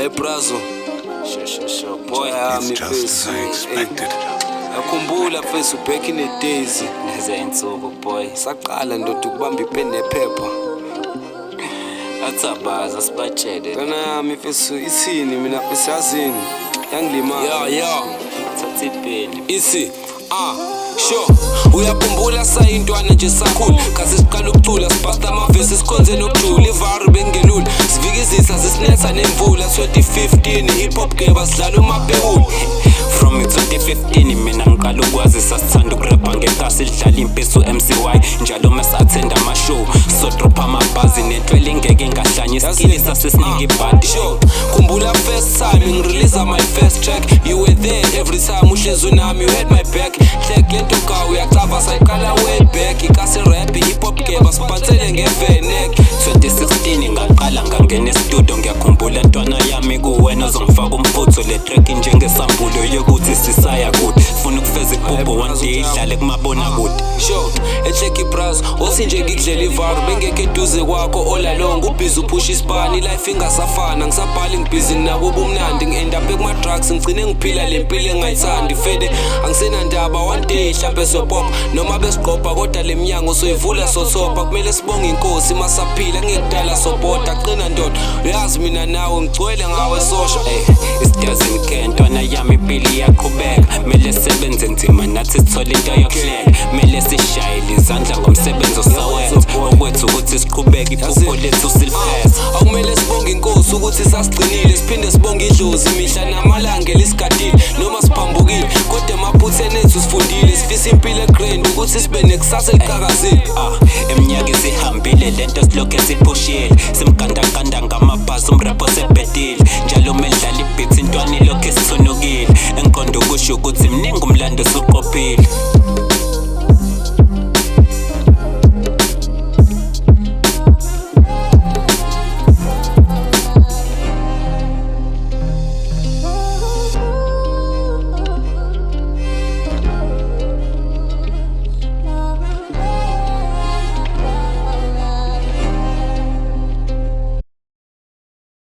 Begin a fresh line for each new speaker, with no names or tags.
Hey brazo,
Sure,
boy,
It's just as I expected.
yakhumbula mfethu back in the days.
Leze insuku boy.
Saqala ndoda ukubamba ipen nephepha.
Athabaza sibatshele.
Kana yami mfethu ithini mina mfethu yazini. Yangilimaza. Yeah.
Thatha ipeni.
Isi sure uyakhumbula sayintwana nje sakhulu kasi siqala ukucula sibasta amavesi sikhonze nokujula ivaru bengelula sivikizisa zisinetha nemvula 2015 hip hop geba sidlala umabhekulu
From 2015 mina ngiqala ukwazi sasithanda ukurapha ngekasi lidlala impeso MCY njalo masathenda amashow so drop amabhazi netwele ngeke ngahlanya iskili sasesinika ibhadi
sure khumbula first time ngirelease my first track you were there every time uhlezi nami you had my back hlek lento ka uyacava sayiqala way back ikasi rap hip hop geba siphathele ngevenek
2016 ngaqala ngangena estudio ngiyakhumbula ntwana yami kuwena uzongifaka umfutho le track njengesambulo yokuthi sisaya kude funa ukufeza ikubho one day idlale kumabona kude
sure ehleki bras othi nje ngikudlela ivaru bengeke eduze kwakho all along ubhizi uphusha isibani life ingasafana ngisabhali ngibhizi nabo ubumnandi ngienda up kuma drugs ngicine ngiphila lempilo engayithandi fede angisenandaba one day mhlambe sopop noma besiqopha kodwa lemnyango soyivula sothopa kumele sibonge inkosi masaphila ngekudala sobota qina ndoda uyazi mina nawe ngicwele ngawe sosha
it doesn't care ntwana yami impilo iyaqhubeka mele sebenze nzima nathi sithole into yokuhleka mele sishayele izandla ngomsebenzi osawenza okwethu ukuthi siqhubeke iphupho lethu silifeza
akumele sibonge inkosi ukuthi sasigcinile siphinde sibonge idlozi imihla namalanga elisigadile noma siphambukile kodwa emaphutheni ethu sifundile sifisa impilo egrand ukuthi sibe nekusasa eliqhakazile
eminyaka isihambile lento silokhu siphushile simgandaganda ngamabhasi umrapho sebhedile njalo medlala ibhithi intwana ilokhu esithunukile enkondo kusho ukuthi mningi umlando usuqophile